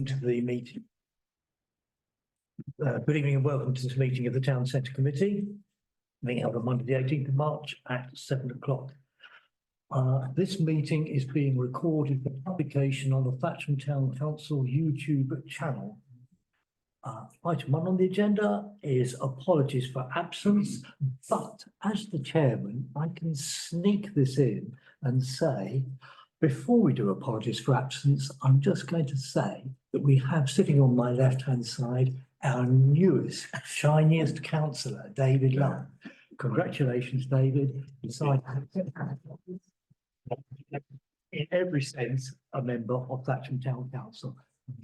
To the meeting. Good evening and welcome to this meeting of the Town Centre Committee, being held on Monday the 18th of March at 7 o'clock. This meeting is being recorded for publication on the Thatcham Town Council YouTube channel. Item 1 on the agenda is apologies for absence, but as the chairman, I can sneak this in and say, before we do apologies for absence, I'm just going to say that we have sitting on my left-hand side our newest, shiniest councillor, David Lunn. Congratulations, David. In every sense, a member of Thatcham Town Council.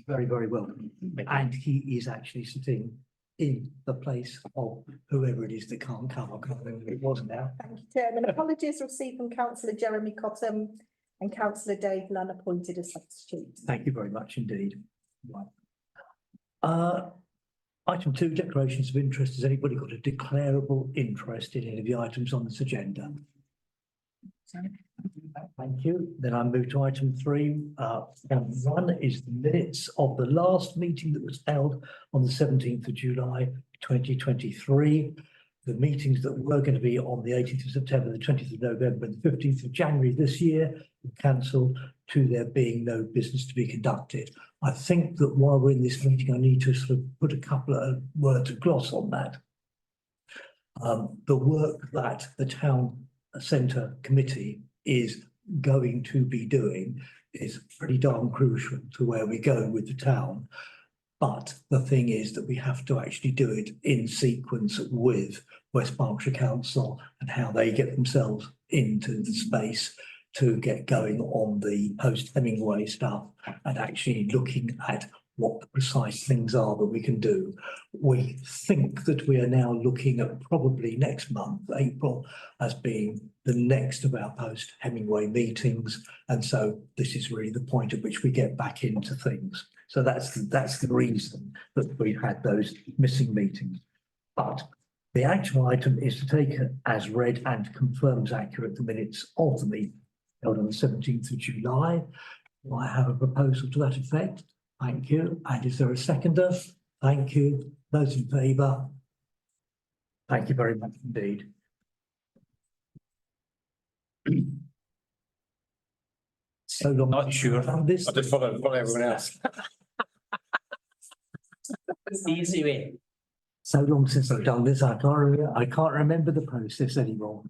Very, very welcome. And he is actually sitting in the place of whoever it is that can't come. I can't remember who it was now. Thank you, Chairman. Apologies received from Councillor Jeremy Cottam and Councillor Dave Lunn appointed as substitute. Thank you very much indeed. Right. Item 2, declarations of interest. Has anybody got a declarable interest in any of the items on this agenda? Thank you. Then I move to item 3. One is the minutes of the last meeting that was held on the 17th of July 2023. The meetings that were going to be on the 18th of September, the 20th of November and the 15th of January this year were cancelled to there being no business to be conducted. I think that while we're in this meeting, I need to sort of put a couple of words of gloss on that. The work that the Town Centre Committee is going to be doing is pretty darn crucial to where we go with the town. But the thing is that we have to actually do it in sequence with West Berkshire Council and how they get themselves into the space to get going on the post-Hemingway stuff and actually looking at what the precise things are that we can do. We think that we are now looking at probably next month, April, as being the next of our post-Hemingway meetings. And so this is really the point at which we get back into things. So that's the reason that we had those missing meetings. But the actual item is to take as read and confirms accurate the minutes of the meeting held on the 17th of July. Do I have a proposal to that effect? Thank you. And is there a seconder? Thank you. Those in favour? Thank you very much indeed. So long. Not sure. This. I just follow everyone else. It's the easy way. So long since I've done this, I can't remember the process anymore.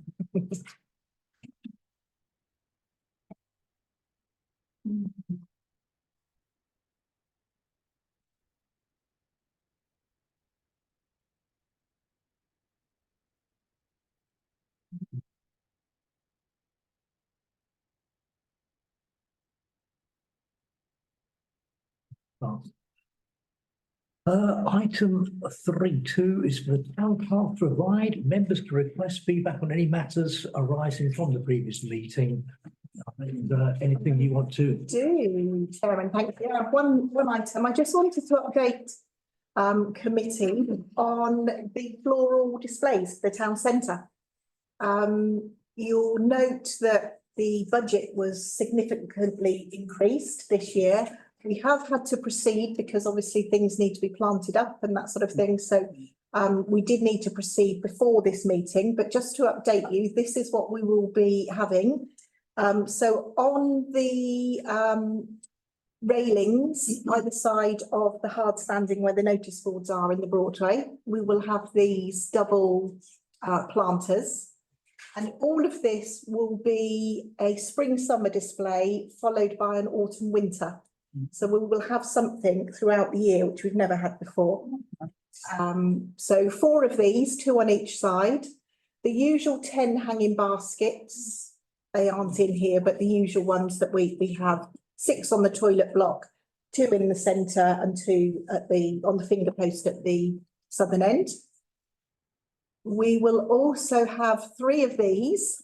Item 3.2 is for the town clerk to provide members to request feedback on any matters arising from the previous meeting. Anything you want to do, Chairman? Thank you. I have one item. I just wanted to update committee on the floral displays for the town centre. You'll note that the budget was significantly increased this year. We have had to proceed because obviously things need to be planted up and that sort of thing. So we did need to proceed before this meeting, but just to update you, this is what we will be having. So on the railings either side of the hard standing where the notice boards are in the Broadway, we will have these double planters. And all of this will be a spring-summer display followed by an autumn-winter. So we will have something throughout the year, which we've never had before. So 4 of these, 2 on each side. The usual 10 hanging baskets, they aren't in here, but the usual ones that we have, 6 on the toilet block, 2 in the centre and 2 at on the finger post at the southern end. We will also have 3 of these.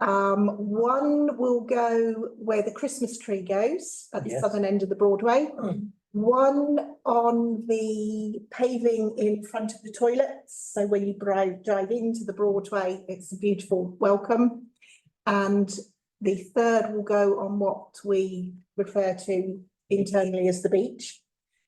One will go where the Christmas tree goes at the southern end of the Broadway. One on the paving in front of the toilets. So when you drive into the Broadway, it's a beautiful welcome. And the third will go on what we refer to internally as the beach.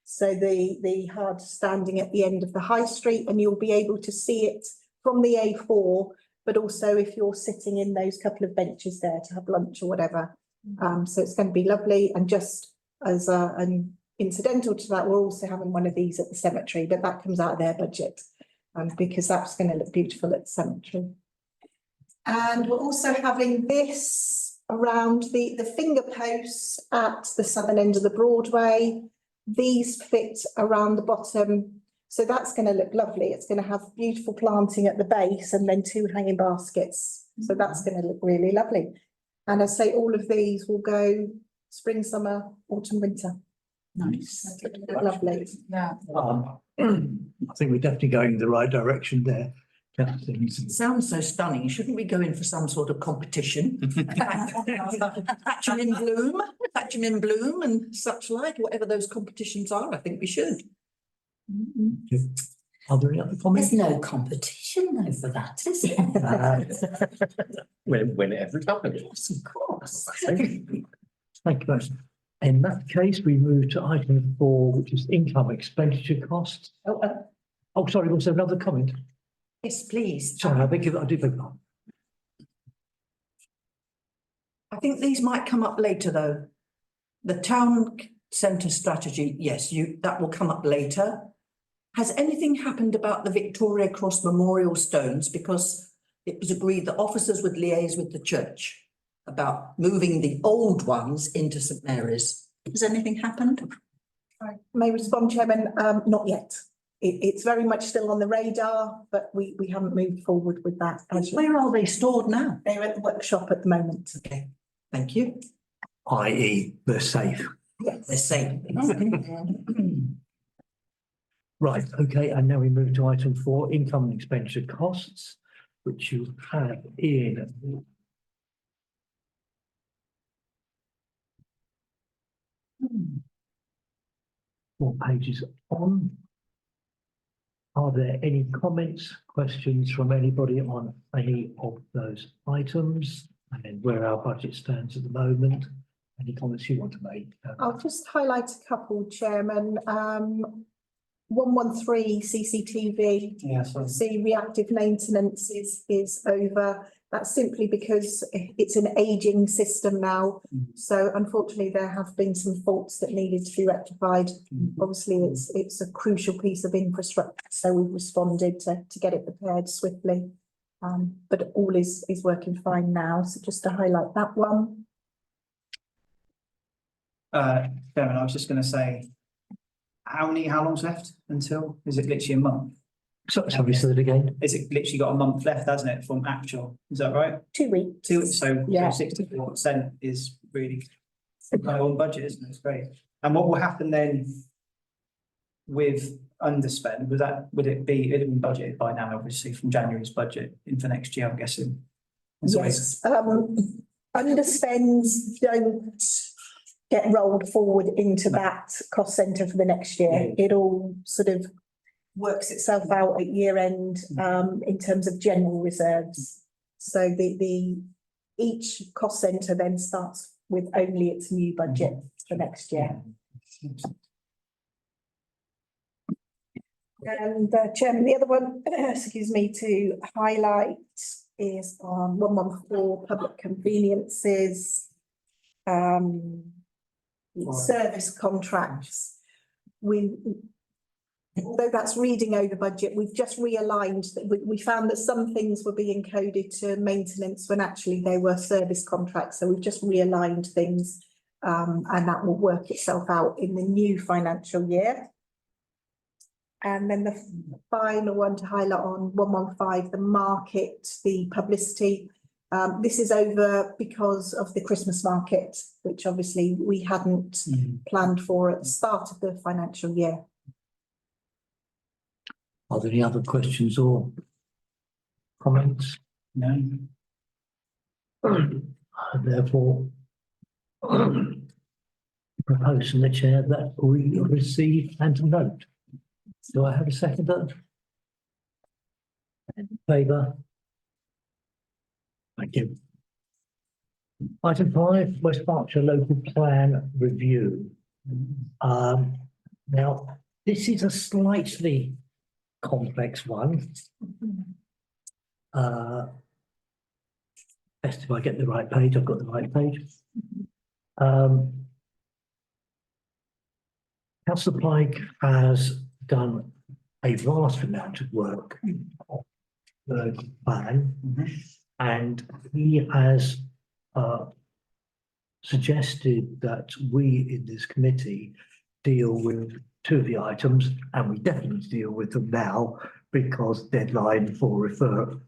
So the hard standing at the end of the high street, and you'll be able to see it from the A4, but also if you're sitting in those couple of benches there to have lunch or whatever. So it's going to be lovely. And just as an incidental to that, we're also having one of these at the cemetery, but that comes out of their budget, because that's going to look beautiful at the cemetery. And we're also having this around the finger posts at the southern end of the Broadway. These fit around the bottom. So that's going to look lovely. It's going to have beautiful planting at the base and then 2 hanging baskets. So that's going to look really lovely. And I say all of these will go spring, summer, autumn, winter. Nice. Lovely. Yeah. I think we're definitely going in the right direction there. Sounds so stunning. Shouldn't we go in for some sort of competition? Thatcham in bloom, Thatcham in bloom and such like, whatever those competitions are, I think we should. Are there any other comments? There's no competition though for that, is there? Win it every time. Yes, of course. Thank you very much. In that case, we move to item 4, which is income expenditure costs. Oh, sorry, also another comment. Yes, please. Sorry, I do beg your pardon. I think these might come up later, though. The town centre strategy, yes, that will come up later. Has anything happened about the Victoria Cross memorial stones? Because it was agreed that officers would liaise with the church about moving the old ones into St Mary's. Has anything happened? I may respond, Chairman, not yet. It's very much still on the radar, but we haven't moved forward with that. Where are they stored now? They're at the workshop at the moment. Okay, thank you. I.e. they're safe. Yes. They're safe. Right, okay, and now we move to item 4, income and expenditure costs, which you have in 4 pages on. Are there any comments, questions from anybody on any of those items? And then where our budget stands at the moment? Any comments you want to make? I'll just highlight a couple, Chairman. 113 CCTV. Yeah, See, reactive maintenance is over. That's simply because it's an aging system now. So unfortunately, there have been some faults that needed to be rectified. Obviously, it's a crucial piece of infrastructure, so we've responded to get it repaired swiftly. But all is working fine now. So just to highlight that one. Chairman, I was just going to say, how long's left until? Is it literally a month? So have we said it again? Is it literally got a month left, hasn't it, from actual? Is that right? 2 weeks. So Yeah. 64% is really on budget, isn't it? It's great. And what will happen then with underspend? Would it be budgeted by now, obviously, from January's budget into next year, I'm guessing? Yes, underspends don't get rolled forward into that cost centre for the next year. It all sort of works itself out at year end in terms of general reserves. So each cost centre then starts with only its new budget for next year. And Chairman, the other one, excuse me, to highlight is on 114 public conveniences. Service contracts. Although that's reading over budget, we've just realigned that we found that some things were being coded to maintenance when actually they were service contracts. So we've just realigned things and that will work itself out in the new financial year. And then the final one to highlight on 115, the market, the publicity. This is over because of the Christmas market, which obviously we hadn't planned for at the start of the financial year. Are there any other questions or comments? No. Therefore, propose from the chair that we receive and note. Do I have a seconder? In favour? Thank you. Item 5, West Berkshire Local Plan Review. Now, this is a slightly complex one. Best if I get the right page. I've got the right page. Councillor Pike has done a vast amount of work on the plan, and he has suggested that we in this committee deal with two of the items, and we definitely deal with them now because deadline for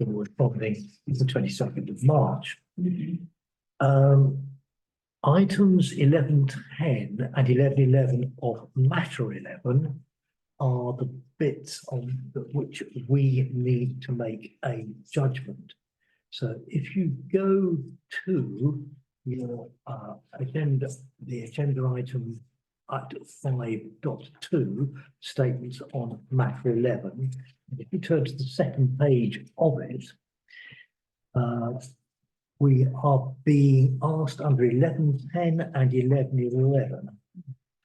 responding is the 22nd of March. Items 11.10 and 11.11 of matter 11 are the bits on which we need to make a judgment. So if you go to your agenda, the agenda item at 5.2, statements on matter 11, if you turn to the second page of it, we are being asked under 11.10 and 11.11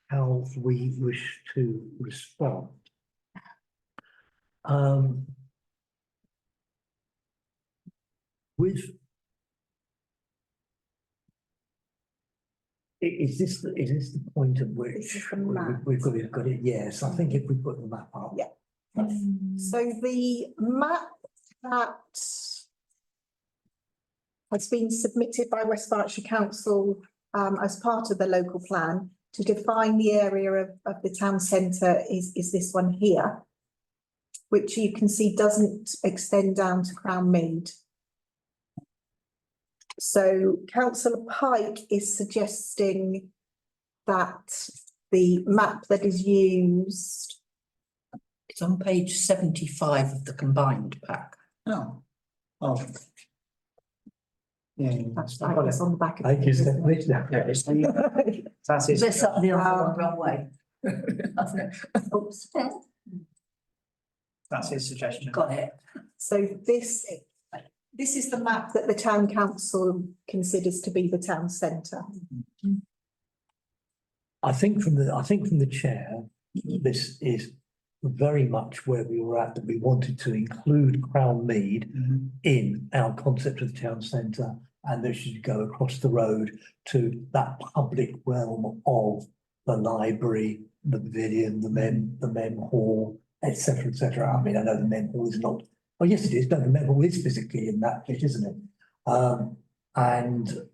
how we wish to respond. Is this the point at which This is the map. we've got it? Yes, I think if we put the map up. Yeah. So the map that has been submitted by West Berkshire Council as part of the local plan to define the area of the town centre is this one here, which you can see doesn't extend down to Crown Mead. So Councillor Pike is suggesting that the map that is used, It's on page 75 of the combined pack. Oh. Oh. Yeah. that's right, it's on the back of Thank you, it. Stephanie. Yeah, it's, that's his. There's something on Um, the wrong way. Oops. That's his suggestion. Got it. So this is the map that the town council considers to be the town centre. I think from the chair, this is very much where we were at, that we wanted to include Crown Mead in our concept of the town centre, and this should go across the road to that public realm of the library, the pavilion, the mem hall, etc., etc. I mean, I know the mem hall is not. Oh, yes, it is. No, the mem hall is physically in that bit, isn't it? And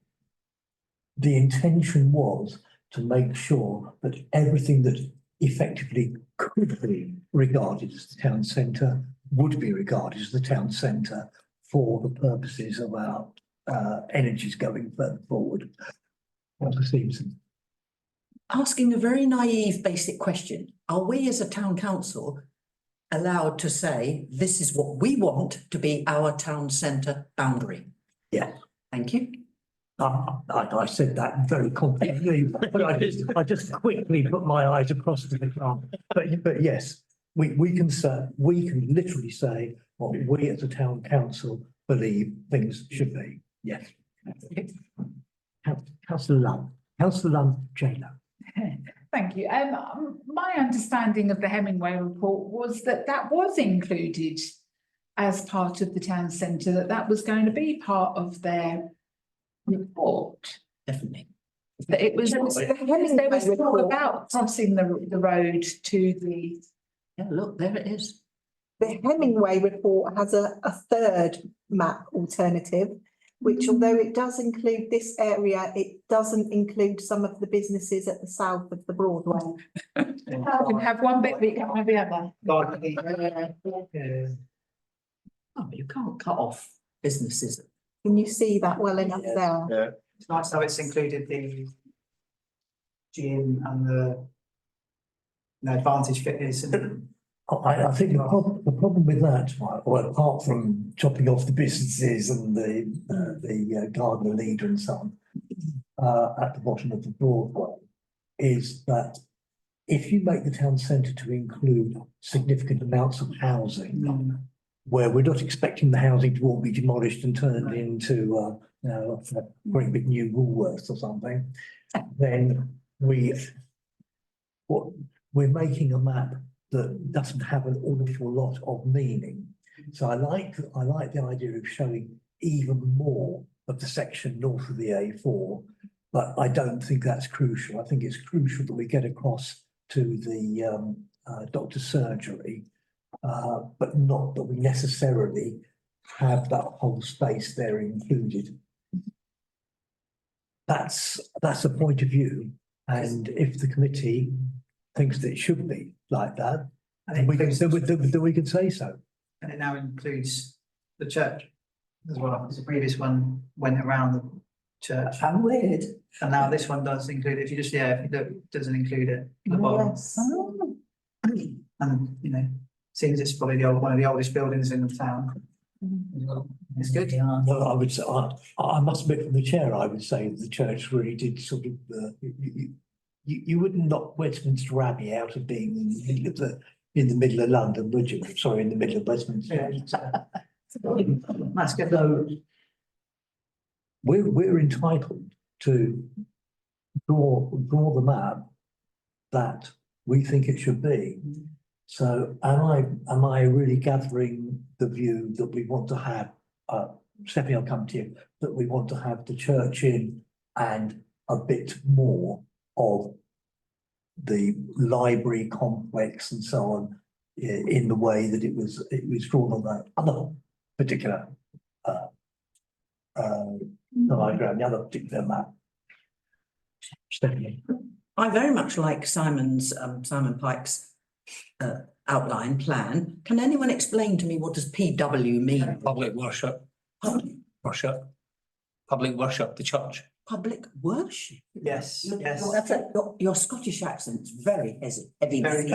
the intention was to make sure that everything that effectively could be regarded as the town centre would be regarded as the town centre for the purposes of our energies going further forward. Councillor Stevenson. Asking a very naive basic question, are we as a town council allowed to say, this is what we want to be our town centre boundary? Yeah. Thank you. I said that very confidently, but I just quickly put my eyes across to the ground. But yes, we can literally say what we as a town council believe things should be. Yes. Councillor Lunn, Jayla. Thank you. My understanding of the Hemingway report was that was included as part of the town centre, that was going to be part of their report. Definitely. That it was, there was talk about crossing the road to the. Yeah, look, there it is. The Hemingway report has a third map alternative, which although it does include this area, it doesn't include some of the businesses at the south of the Broadway. You can have one bit, but you can't have the other. Oh, but you can't cut off businesses. Can you see that well enough there? Yeah. It's nice how it's included the gym and the Advantage Fitness and. I think the problem with that, well, apart from chopping off the businesses and the gardener leader and so on, at the bottom of the Broadway, is that if you make the town centre to include significant amounts of housing, where we're not expecting the housing to all be demolished and turned into a great big new Woolworths or something, then we what, we're making a map that doesn't have an awful lot of meaning. So I like the idea of showing even more of the section north of the A4, but I don't think that's crucial. I think it's crucial that we get across to the doctor's surgery, but not that we necessarily have that whole space there included. That's a point of view, and if the committee thinks that it should be like that, then we can say so. And it now includes the church as well, because the previous one went around the church. How weird. And now this one does include it. If you just, yeah, if you look, it doesn't include it at the bottom. Yes. And, you know, seems it's probably one of the oldest buildings in the town. as well. It's good. Yeah. No, I would say, I must admit from the chair, I would say the church really did sort of, you wouldn't knock Westminster Abbey out of being in the middle of London, would you? Sorry, in the middle of Westminster. That's good. So we're entitled to draw the map that we think it should be. So am I really gathering the view that we want to have, Stephanie, I'll come to you, that we want to have the church in and a bit more of the library complex and so on in the way that it was drawn on that other particular diagram, the other particular map. Stephanie. I very much like Simon Pike's outline plan. Can anyone explain to me what does PW mean? Public worship, public worship, the church. Public worship? Yes, yes. That's it. Your Scottish accent's very heavy. Very-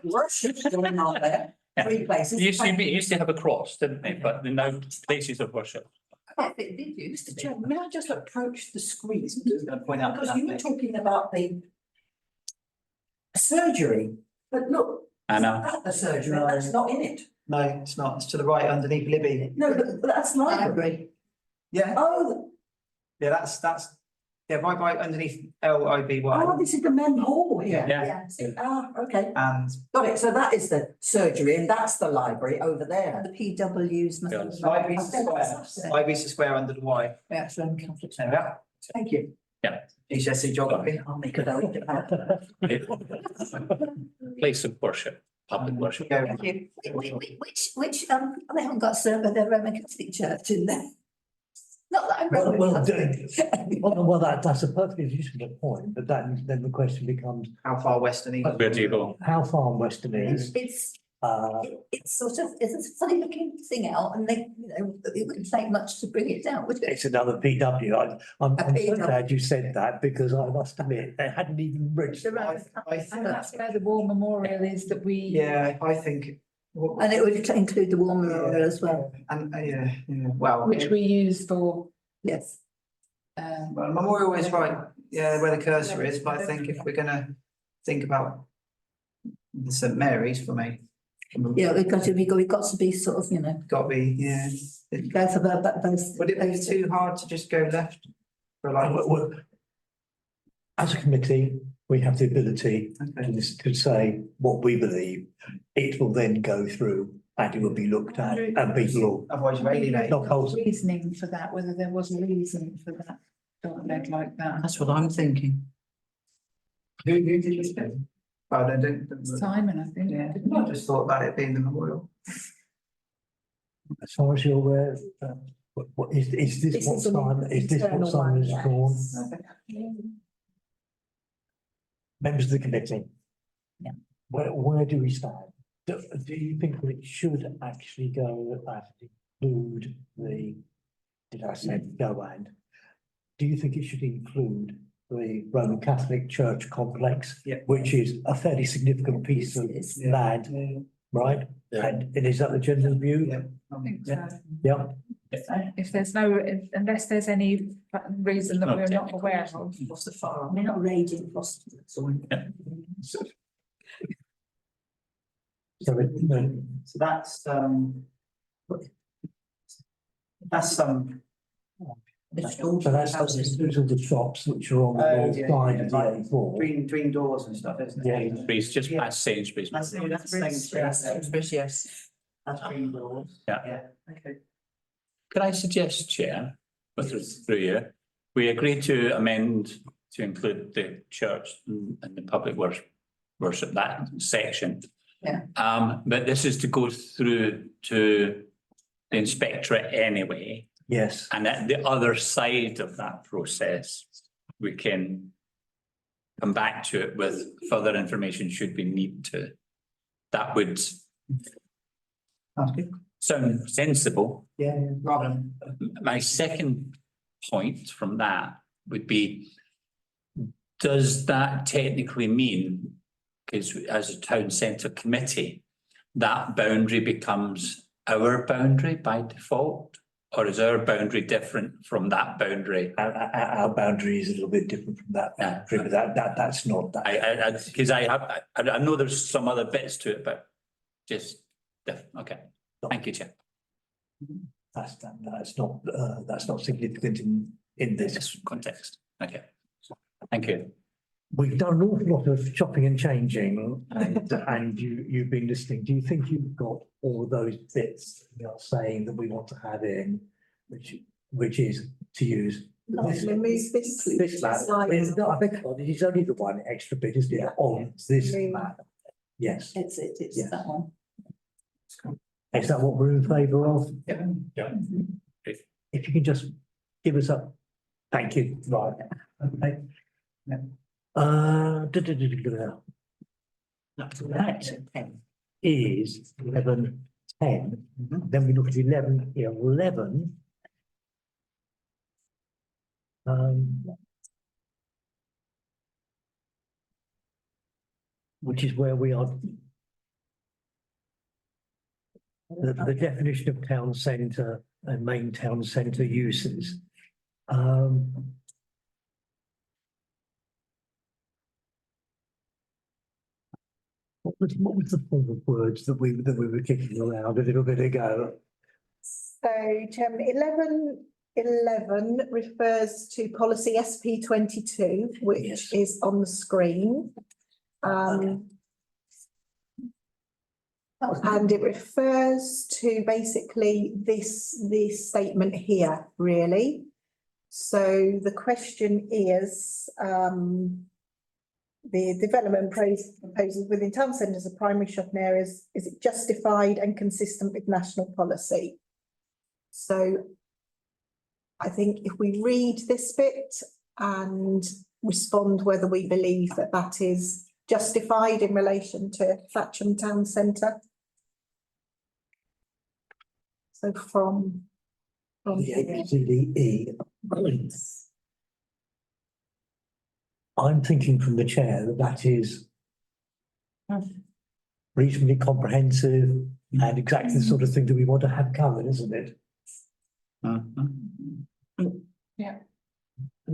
Worship's going on there, 3 places. Used to have a cross, didn't they? But there are now places of worship. Did you? Mr. Chairman, may I just approach the screen? Just gonna point out Because that you were bit. talking about the surgery, but look, I know. that's the surgery, that's not in it. No, it's not. It's to the right underneath Libby. No, but that's library. Yeah, Oh, yeah, that's, yeah, right underneath LIBY. oh, this is the men's hall here. Yeah. Okay, And got it. So that is the surgery and that's the library over there. The PWs must. Yes. Library's square, Library's a square under the Y. That's from Catholic. There we are. Thank you. GCSE geography. I'll make a note of that. Place of worship, public worship. Go. Thank you. Which, they haven't got the Roman Catholic Church in there. Not that I'm Roman Catholic. Well, that's a perfectly legitimate point, but then the question becomes, How far west and east? Where do you go? how far western is? It's sort of, it's a funny looking thing out and they, it wouldn't take much to bring it down, would it? It's another PW. I'm so PW. glad you said that because I must admit, they hadn't even reached. The Roman I Catholic. And that's where the war memorial is that we. Yeah, I think. And it would include the war memorial as well. And, yeah, well. Which we use for, Yes. Well, memorial is right, yeah, where the cursor is, but I think if we're gonna think about the St Mary's for me. Yeah, we've got to be sort of, Got to be, yeah. go for both. Would it be too hard to just go left? For like, As a committee, we have the ability okay, to say what we believe. It will then go through and it will be looked at and people will otherwise you're alienating. knock holes. reasoning for that, whether there was a reason for that dialogue like that. That's what I'm thinking. Who did you say? Well, they don't. Simon, I think. Yeah, I just thought about it being the memorial. As far as you're aware, what is This this what is an Simon, is this what internal Simon one, has yes. drawn? Members of the committee? Yeah. Where do we stand? Do you think that it should actually go include the, did I say go and? Do you think it should include the Roman Catholic Church complex? Yeah. Which is a fairly significant piece of Yes. land, right? Yeah. And is that the general view? Yeah. I think Yeah. so. Yeah. If there's unless there's any reason that we're not aware of. What's the far? They're not raging prostitutes. So So that's The stores So and that's houses. those are the shops which are on the Oh, north yeah, side yeah, of the like A4. Green doors and stuff, isn't it? Yeah. Sainsbury's, just Yeah. past Sainsbury's. That's Sainsbury's. Sainsbury's, yes. That's green doors. Yeah. Yeah, okay. Can I suggest, Chair, through you, we agreed to amend to include the church and the public worship, that section. Yeah. But this is to go through to the inspectorate anyway. Yes, And at the other side of that process, we can come back to it with further information should we need to. That would Sounds good. sound sensible. Yeah, yeah. Rather, my second point from that would be, does that technically mean, because as a town centre committee, that boundary becomes our boundary by default? Or is our boundary different from that boundary? our boundary is a little bit different from that boundary, but that's not that. Because I know there's some other bits to it, but just, okay, thank you, Chair. That's not significant in this. This context, okay. Thank you. We've done an awful lot of chopping and changing and you've been listening. Do you think you've got all those bits we are saying that we want to have in, which is to use? Let's remove this. This map, slide. I beg your pardon, it's only the one extra bit, isn't it, on this map? Yes. It's Yes. that one. Is that what we're in favour of? Yeah. If you can just give us a, thank you, right, okay. Yeah. That is 11:10. Then we look at 11:11. Which is where we are. The definition of town centre and main town centre uses. What was the form of words that we were kicking around a little bit ago? So, Chairman, 11:11 refers to policy SP 22, which Yes. is on the screen. And it refers to basically this statement here, really. So the question is, the development proposals within town centres of primary shopping areas, is it justified and consistent with national policy? So I think if we read this bit and respond whether we believe that that is justified in relation to Thatcham town centre. So from The here. ABCDE. I'm thinking from the chair that is reasonably comprehensive and exactly the sort of thing that we want to have covered, isn't it?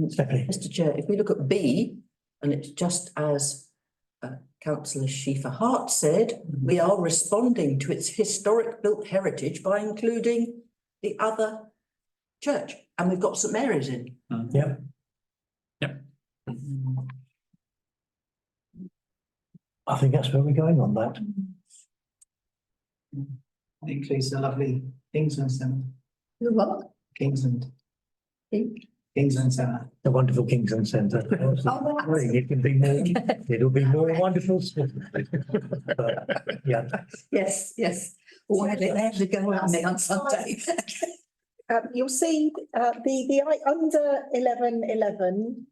Stephanie? Mr. Chair, if we look at B, and it's just as councillor Schiefer Hart said, we are responding to its historic built heritage by including the other church, and we've got St Mary's in. Yep. Yep. I think that's where we're going on that. It includes the lovely Kingsland Centre, The what? Kingsland Centre. The wonderful Kingsland Centre. It can be more, it'll be more wonderful. But, yeah, Yes, yes. Why did they have to go at me on Sunday? You'll see, under 11:11.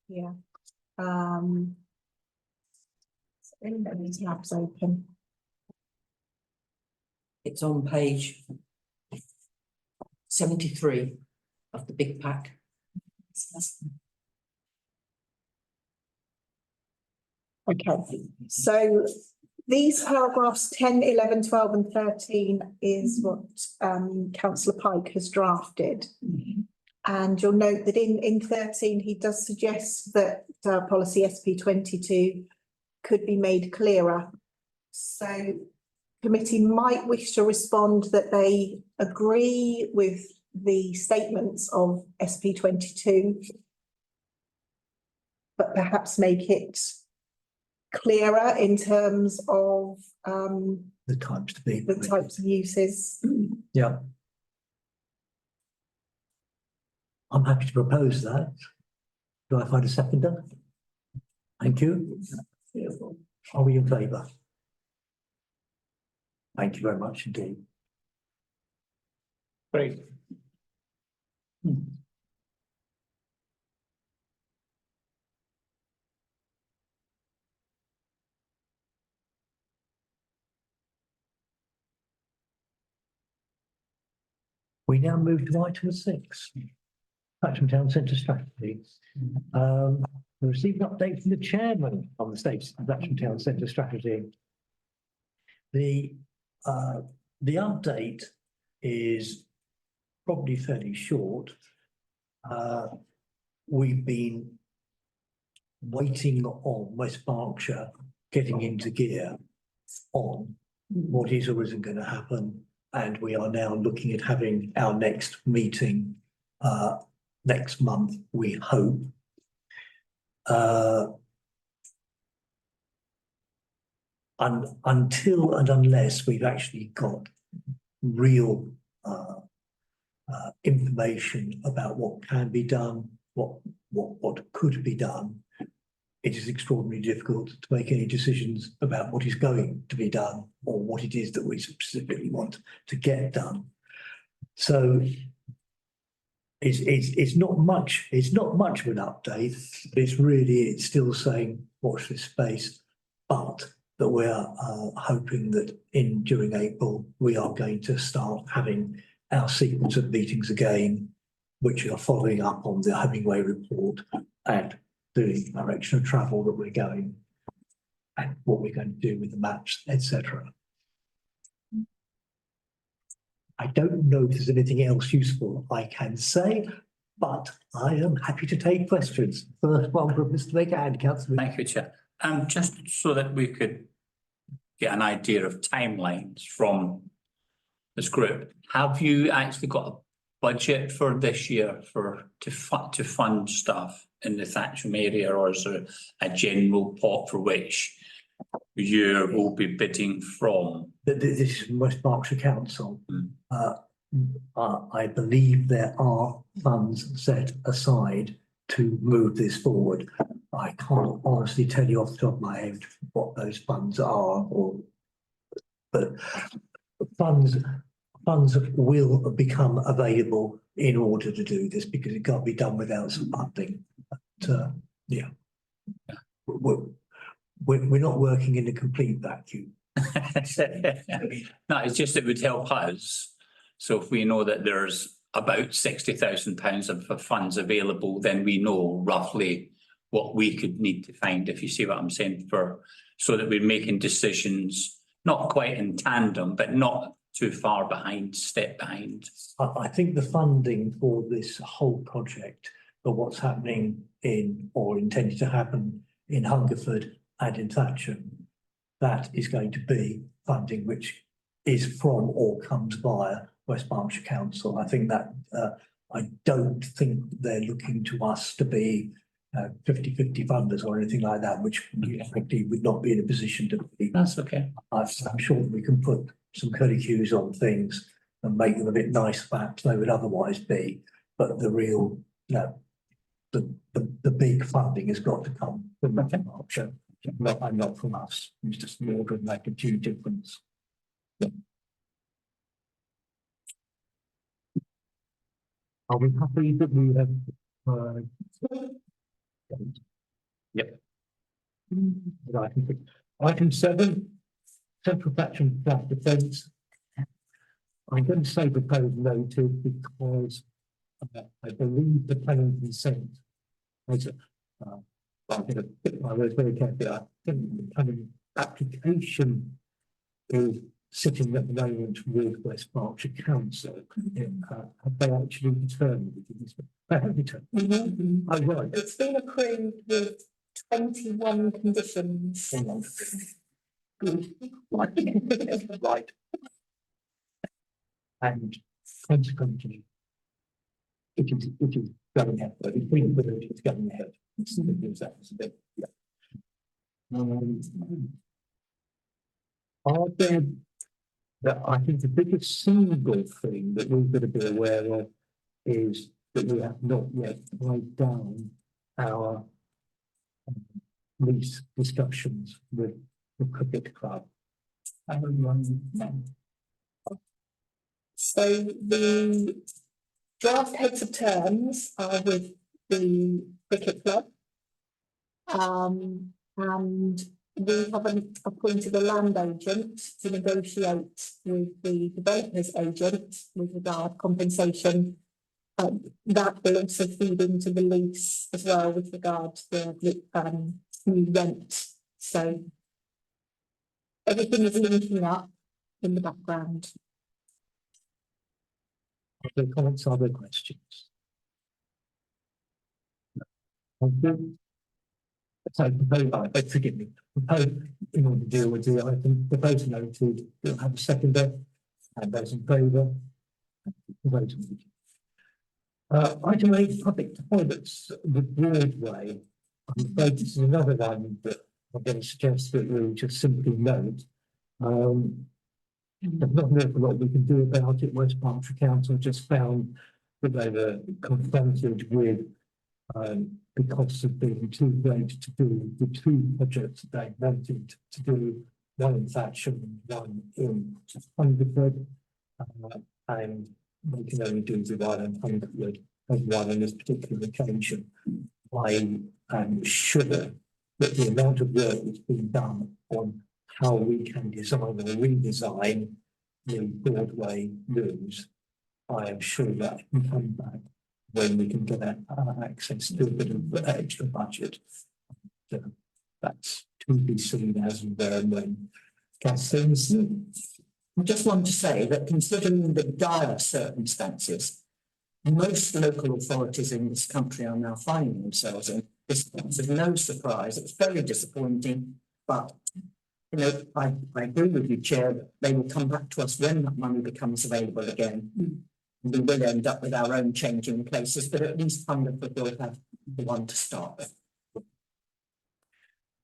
Yeah. Let me tabs open. It's on page 73 of the big pack. Okay, so these paragraphs 10, 11, 12 and 13 is what councillor Pike has drafted. And you'll note that in 13, he does suggest that policy SP 22 could be made clearer. So committee might wish to respond that they agree with the statements of SP 22, but perhaps make it clearer in terms of The types to be. the types of uses. Yeah. I'm happy to propose that. Do I find a seconder? Thank you. Are we in favour? Thank you very much indeed. Great. We now move to item 6. Thatcham Town Centre strategy. We received an update from the chairman on the status of Thatcham Town Centre strategy. The update is probably fairly short. We've been waiting on West Berkshire getting into gear on what is or isn't going to happen. And we are now looking at having our next meeting next month, we hope. Until and unless we've actually got real information about what can be done, what could be done, it is extraordinarily difficult to make any decisions about what is going to be done or what it is that we specifically want to get done. So it's not much of an update. It's still saying watch this space, but that we are hoping that during April we are going to start having our sequence of meetings again, which are following up on the Hemingway report and the direction of travel that we're going and what we're going to do with the maps, etc. I don't know if there's anything else useful I can say, but I am happy to take questions. First one from Mr. McGann, Councillor. Thank you, Chair. Just so that we could get an idea of timelines from this group, have you actually got a budget for this year to fund stuff in the Thatcham area, or is there a general pot for which you will be bidding from? This is from West Berkshire Council. I believe there are funds set aside to move this forward. I can't honestly tell you off the top of my head what those funds are, but funds will become available in order to do this, because it can't be done without some funding. But yeah, we're not working in a complete vacuum. No, it's just it would help us. So if we know that there's about £60,000 of funds available, then we know roughly what we could need to find, if you see what I'm saying, so that we're making decisions not quite in tandem, but not too far behind, step behind. I think the funding for this whole project, for what's happening in or intended to happen in Hungerford and in Thatcham, that is going to be funding which is from or comes via West Berkshire Council. I think that I don't think they're looking to us to be 50-50 funders or anything like that, which frankly would not be in a position to be. That's okay. I'm sure that we can put some curlicues on things and make them a bit nicer perhaps they would otherwise be, but the real, the big funding has got to come from Berkshire, not from us. It's just the order of magnitude difference. Are we happy that we have Yep. Item 7, Central Thatcham Flat Defence. I'm going to say proposed noted because I believe the planning consent was I'm going to pick my words very carefully. I think the planning application is sitting at the moment with West Berkshire Council. Have they actually determined it? They have determined. Oh, right. It's been approved with 21 conditions. Good. Right. And consequently, it is going ahead, but it's been with it, it's going ahead. It's the news that was a bit, yeah. Are there, that I think the biggest single thing that we've got to be aware of is that we have not yet tied down our lease discussions with the cricket club. So the draft heads of terms are with the cricket club. And we haven't appointed a land agent to negotiate with the developers agent with regard compensation. That will also feed into the lease as well with regard to the new rent. So everything is linking up in the background. Other comments, other questions? Thank you. So, forgive me, propose, in order to deal with the item, propose noted, we'll have a seconder, and those in favour. Vote. Item 8, public toilets, the Broadway. I'm afraid this is another one that I'm going to suggest that we just simply note. There's not an awful lot we can do about it. West Berkshire Council just found that they were confronted with the costs of being too great to do the two projects that they wanted to do, one in Thatcham and one in Hungerford, and they can only do the one in Hungerford as one on this particular occasion. I am sure that the amount of work that's been done on how we can design or redesign the Broadway looms, I am sure that can come back when we can get access to a bit of extra budget. So that's to be seen as and where and when. Cassins. I just want to say that considering the dire circumstances most local authorities in this country are now finding themselves in, this comes as no surprise. It's very disappointing, but you know, I agree with you, Chair, that they will come back to us when that money becomes available again. We will end up with our own changing places, but at least Hungerford will have the one to start with.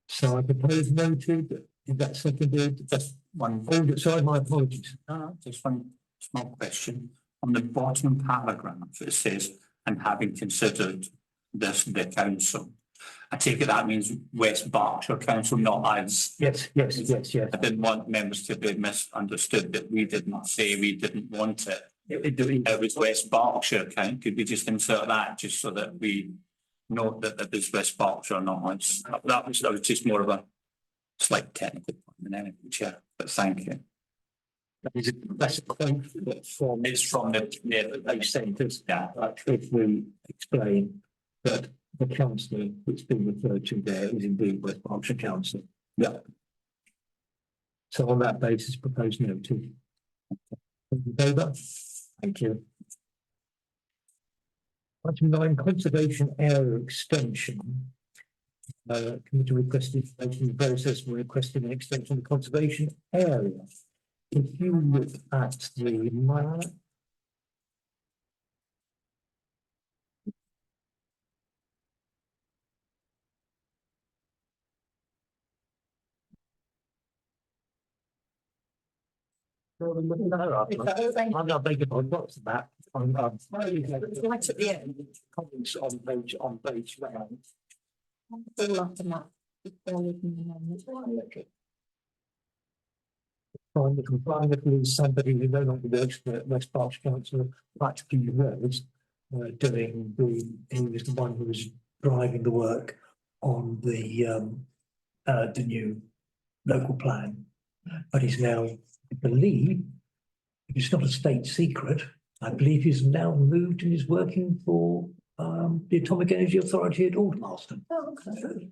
So I propose noted, is that seconded? Just one, Oh, sorry, my apologies. just one small question. On the bottom paragraph, it says, and having considered this, the council. I take it that means West Berkshire Council, not us. Yes. I didn't want members to be misunderstood that we didn't say we didn't want it. It was West Berkshire Council. Could we just insert that just so that we note that it is West Berkshire, not us? That was just more of a slight technical point than anything, Chair, but thank you. That's a quote from. It's from the centres. Yeah. If we explain that the council that's been referred to there is indeed West Berkshire Council. Yeah. So on that basis, proposed noted. Over. Thank you. Item 9, conservation area extension. Committee requested information in the process for requesting an extension of the conservation area. If you look at the map. I'm not making my box of that. Right at the end. Comments on page round. All up to that. Complying with somebody who no longer works for West Berkshire Council, practically years, doing he was the one who was driving the work on the new local plan, but he's now, I believe, it's not a state secret, I believe he's now moved and is working for the Atomic Energy Authority at Aldermaston. Oh, okay.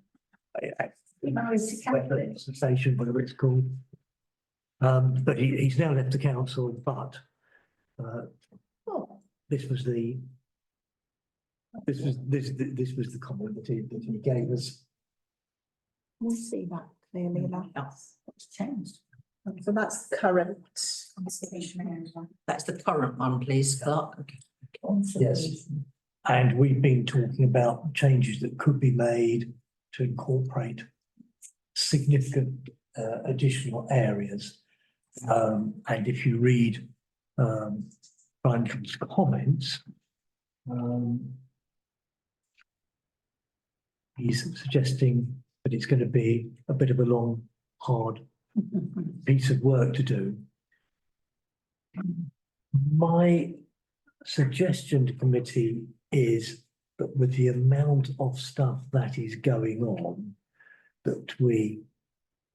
Station, whatever it's called. But he's now left the council, but this was the comment that he gave us. We'll see that clearly now. What's changed? So that's current. Conservation area. That's the current one, please, Clark. Yes. And we've been talking about changes that could be made to incorporate significant additional areas. And if you read Brian's comments, he's suggesting that it's going to be a bit of a long, hard piece of work to do. My suggestion to committee is that with the amount of stuff that is going on, that we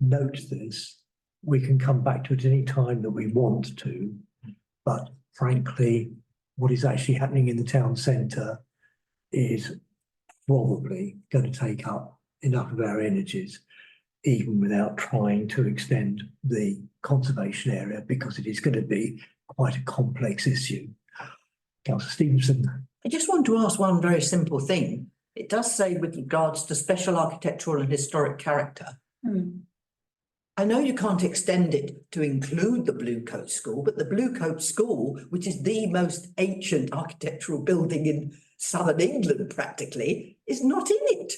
note this. We can come back to it any time that we want to, but frankly, what is actually happening in the town centre is probably going to take up enough of our energies, even without trying to extend the conservation area, because it is going to be quite a complex issue. Councillor Stevenson. I just want to ask one very simple thing. It does say with regards to special architectural and historic character. I know you can't extend it to include the Blue Coat School, but the Blue Coat School, which is the most ancient architectural building in southern England practically, is not in it.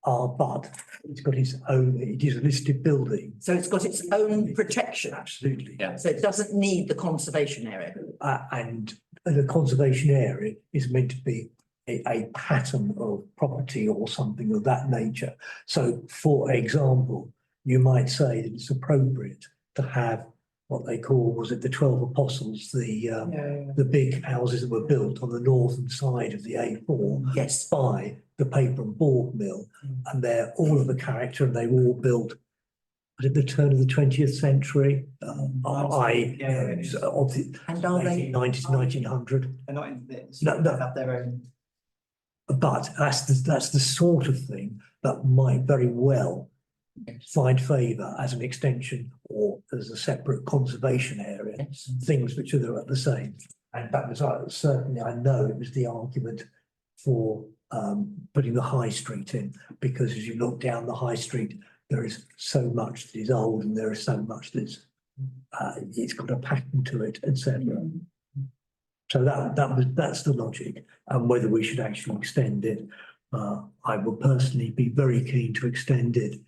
But it's got its own, it is a listed building. So it's got its own protection. Absolutely. Yeah. So it doesn't need the conservation area. And the conservation area is meant to be a pattern of property or something of that nature. So, for example, you might say that it's appropriate to have what they call, was it the 12 Apostles, the big houses that were built on the northern side of the A4 Yes. by the paper and board mill, and they're all of a character, and they were all built at the turn of the 20th century. And of the are they 1990s, 1900. They're not in this. No. They have their own. But that's the sort of thing that might very well find favour as an extension or as a separate conservation area, things which are the same. And that was certainly, I know it was the argument for putting the high street in, because as you look down the high street, there is so much that is old and there is so much that's it's got a pattern to it, etc. So that's the logic, and whether we should actually extend it. I would personally be very keen to extend it,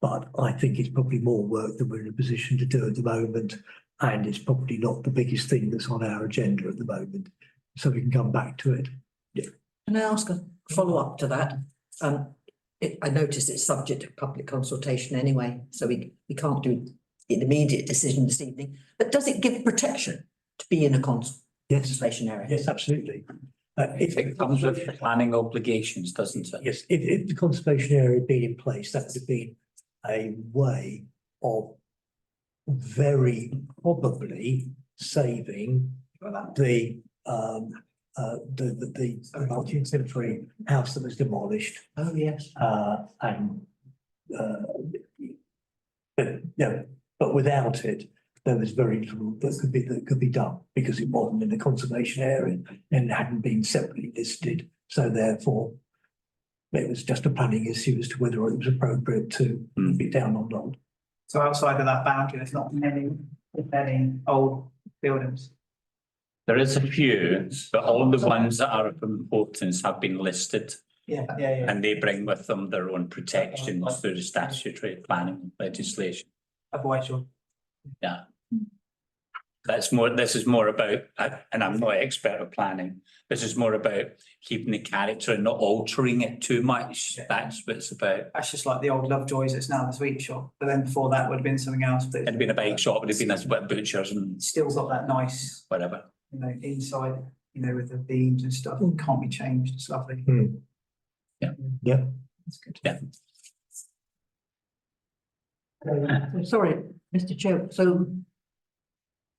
but I think it's probably more work than we're in a position to do at the moment, and it's probably not the biggest thing that's on our agenda at the moment. So we can come back to it. Yeah. Can I ask a follow-up to that? I noticed it's subject to public consultation anyway, so we can't do an immediate decision this evening. But does it give protection to be in a conservation area? Yes, absolutely. If it comes with planning obligations, doesn't it? Yes, if the conservation area had been in place, that would have been a way of very probably saving the 19th century house that was demolished. Oh, yes. But without it, there was very little that could be done, because it wasn't in a conservation area and hadn't been separately listed. So therefore, it was just a planning issue as to whether it was appropriate to be down or not. So outside of that boundary, there's not many, if any, old buildings. There is a few, but all the ones that are of importance have been listed, Yeah. and they bring with them their own protections through the statutory planning legislation. Otherwise, you're. Yeah. This is more about, and I'm not an expert of planning, this is more about keeping the character and not altering it too much. Yeah. That's what it's about. That's just like the old Lovejoys, it's now the sweet shop, but then before that would have been something else, but. It'd been a bike shop, it'd have been a butchers and Still got that nice, whatever. inside, with the beams and stuff, it can't be changed, it's lovely. Yeah. That's good. Yeah. Sorry, Mr. Chair, so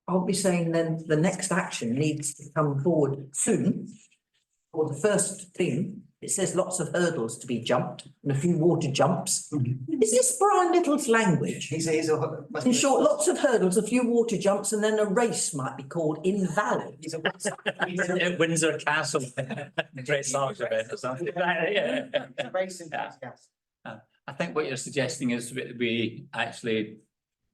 I'll be saying then the next action needs to come forward soon. Or the first thing, it says lots of hurdles to be jumped and a few water jumps. Is this Brian Little's language? He's In short, lots of hurdles, a few water jumps, and then a race might be called invalid. He's a. At Windsor Castle. Great songs about it or something. Yeah. Racing. I think what you're suggesting is we actually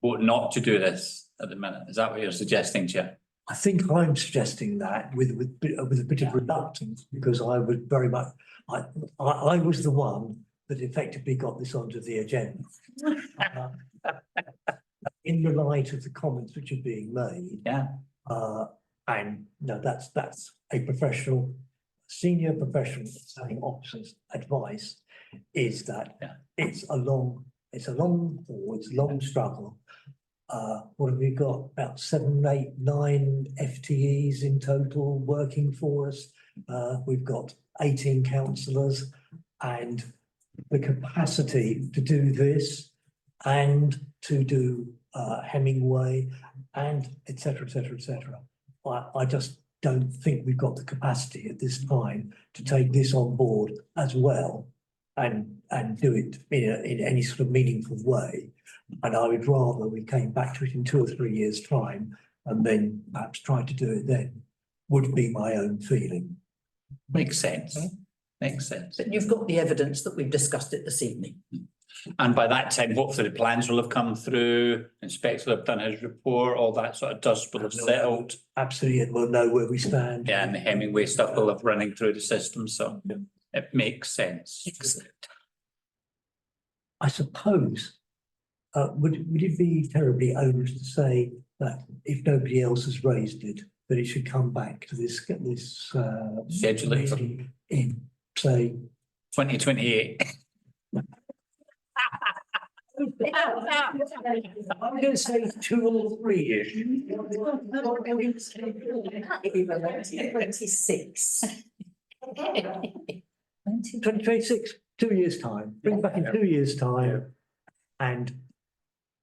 vote not to do this at the minute. Is that what you're suggesting, Chair? I think I'm suggesting that with a bit of reluctance, because I was very much, I was the one that effectively got this onto the agenda. Uh, In the light of the comments which are being made. Yeah. And no, that's a professional, senior professional selling officer's advice is that it's a long haul, it's a long struggle. What have we got? About 7, 8, 9 FTEs in total working for us. We've got 18 councillors, and the capacity to do this and to do Hemingway and et cetera, et cetera, et cetera. I just don't think we've got the capacity at this time to take this on board as well and do it in any sort of meaningful way. And I would rather we came back to it in 2 or 3 years' time and then perhaps try to do it then, would be my own feeling. Makes sense. Makes sense. But you've got the evidence that we've discussed it this evening. And by that time, hopefully the plans will have come through, inspector will have done his report, all that sort of dust will have settled. Absolutely, and we'll know where we stand. Yeah, and the Hemingway stuff will have running through the system, so it makes sense. Excellent. I suppose, would it be terribly onerous to say that if nobody else has raised it, that it should come back to this Schedule it for meeting in, say, 2028. I'm going to say 2 or 3 years. 26. 2026, 2 years' time, bring back in 2 years' time and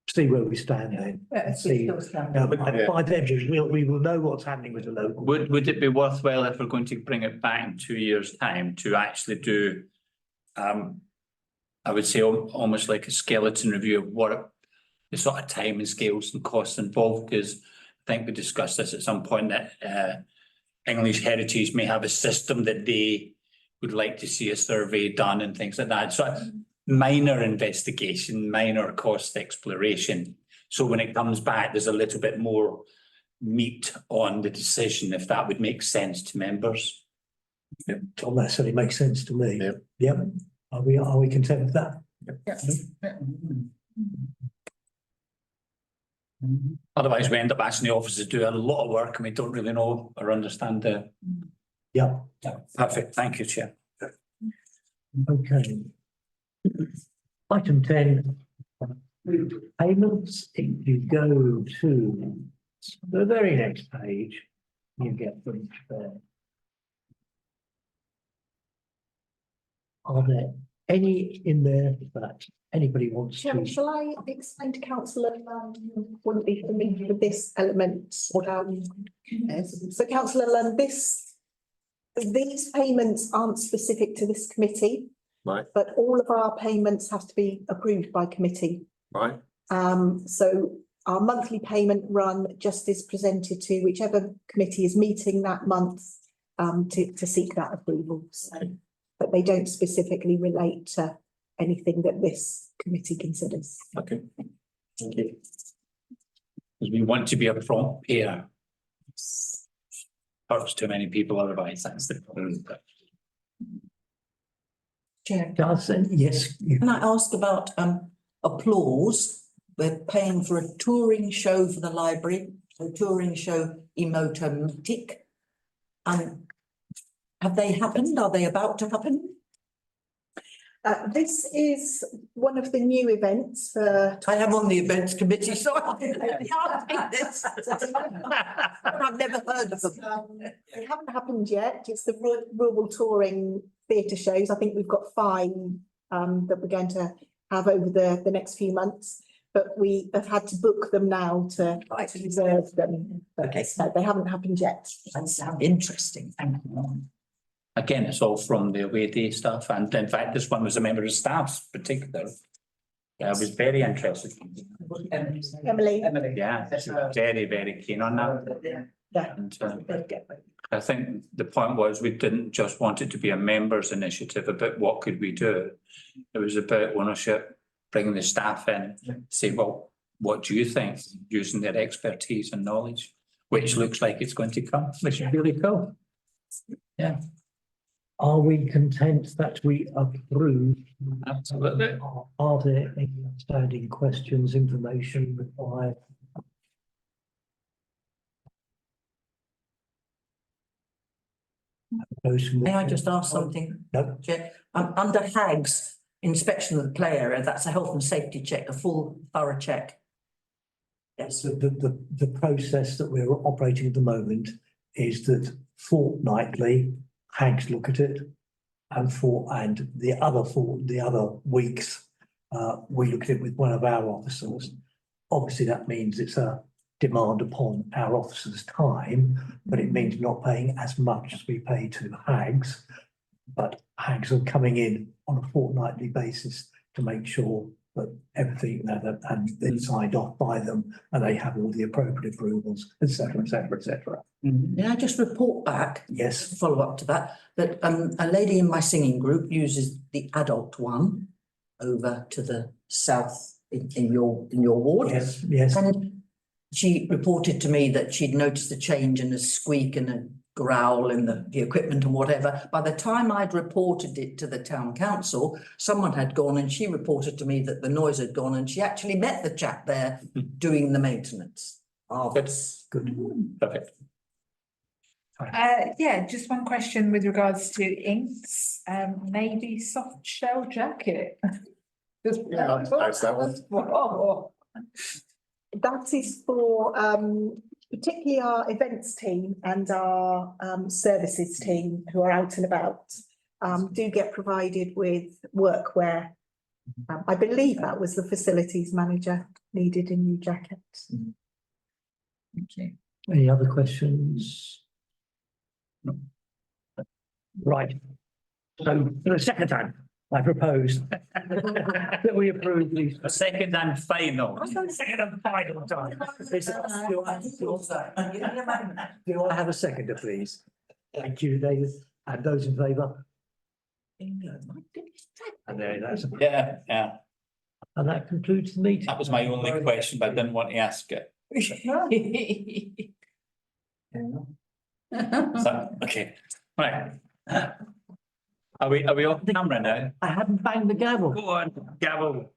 see where we stand then. See, but by then we will know what's happening with the local. Would it be worthwhile if we're going to bring it back in 2 years' time to actually do, I would say almost like a skeleton review of what the sort of time and scales and costs involved, because I think we discussed this at some point that English Heritage may have a system that they would like to see a survey done and things like that. So minor investigation, minor cost exploration. So when it comes back, there's a little bit more meat on the decision, if that would make sense to members. Yep, that certainly makes sense to me. Yep. Yep. Are we content with that? Otherwise, we end up asking the officers to do a lot of work and we don't really know or understand the. Yeah. Perfect. Thank you, Chair. Okay. Item 10, payments. If you go to the very next page, you get them there. Are there any in there that anybody wants Chairman, to? shall I explain to councillor Lund, who wouldn't be familiar with this element? So councillor Lund, these payments aren't specific to this committee. Right. But all of our payments have to be approved by committee. Right. So our monthly payment run just is presented to whichever committee is meeting that month to seek that approval. So, but they don't specifically relate to anything that this committee considers. Okay. Thank you. Because we want to be a prompt payer. Hurts too many people otherwise, that's the problem. Chair, Yes. can I ask about applause? We're paying for a touring show for the library, a touring show Emotomatic. Have they happened? Are they about to happen? This is one of the new events for. I am on the events committee, so I think this. I've never heard of them. They haven't happened yet. It's the rural touring theatre shows. I think we've got 5 that we're going to have over the next few months. But we have had to book them now to reserve them. Okay. So they haven't happened yet. That sounds interesting. Thank you. Again, it's all from the away day stuff, and in fact, this one was a member of staff's particular. I was very interested. Emily. Yeah, she was very, very keen on that. Yeah. And I think the point was, we didn't just want it to be a members initiative about what could we do. It was about ownership, bringing the staff in, say, well, what do you think, using their expertise and knowledge? which looks like it's going to come, which is really cool. Are we content that we approve? Absolutely. Are there any outstanding questions, information required? May I just ask something? No. Chair? Under HAG's inspection of the play area, that's a health and safety check, a full thorough check. Yes, So the process that we're operating at the moment is that fortnightly, hags look at it. And the other weeks, we look at it with one of our officers. Obviously, that means it's a demand upon our officers' time, but it means not paying as much as we pay to hags. But hags are coming in on a fortnightly basis to make sure that everything and it's signed off by them and they have all the appropriate approvals, et cetera, et cetera, et cetera. may I just report back, Yes, follow up to that, that a lady in my singing group uses the adult one over to the south in your ward. yes, yes. And she reported to me that she'd noticed a change in a squeak and a growl in the equipment and whatever. By the time I'd reported it to the town council, someone had gone and she reported to me that the noise had gone and she actually met the chap there doing the maintenance. Marvellous. Good. Perfect. Yeah, just one question with regards to inks, maybe soft shell jacket. Yeah, that's that one. Oh, That is for particularly our events team and our services team who are out and about. Do get provided with workwear. I believe that was the facilities manager needed a new jacket. thank you. Any other questions? No. Right. So for the second time, I propose that we approve these. A second and final. Second and final time. Do I have a seconder, please? Thank you, David. And those in favour? And there, that's, Yeah. and that concludes the meeting. That was my only question, but I didn't want to ask it. So, okay, right. Are we off camera now? I haven't banged the gavel. Go on, gavel.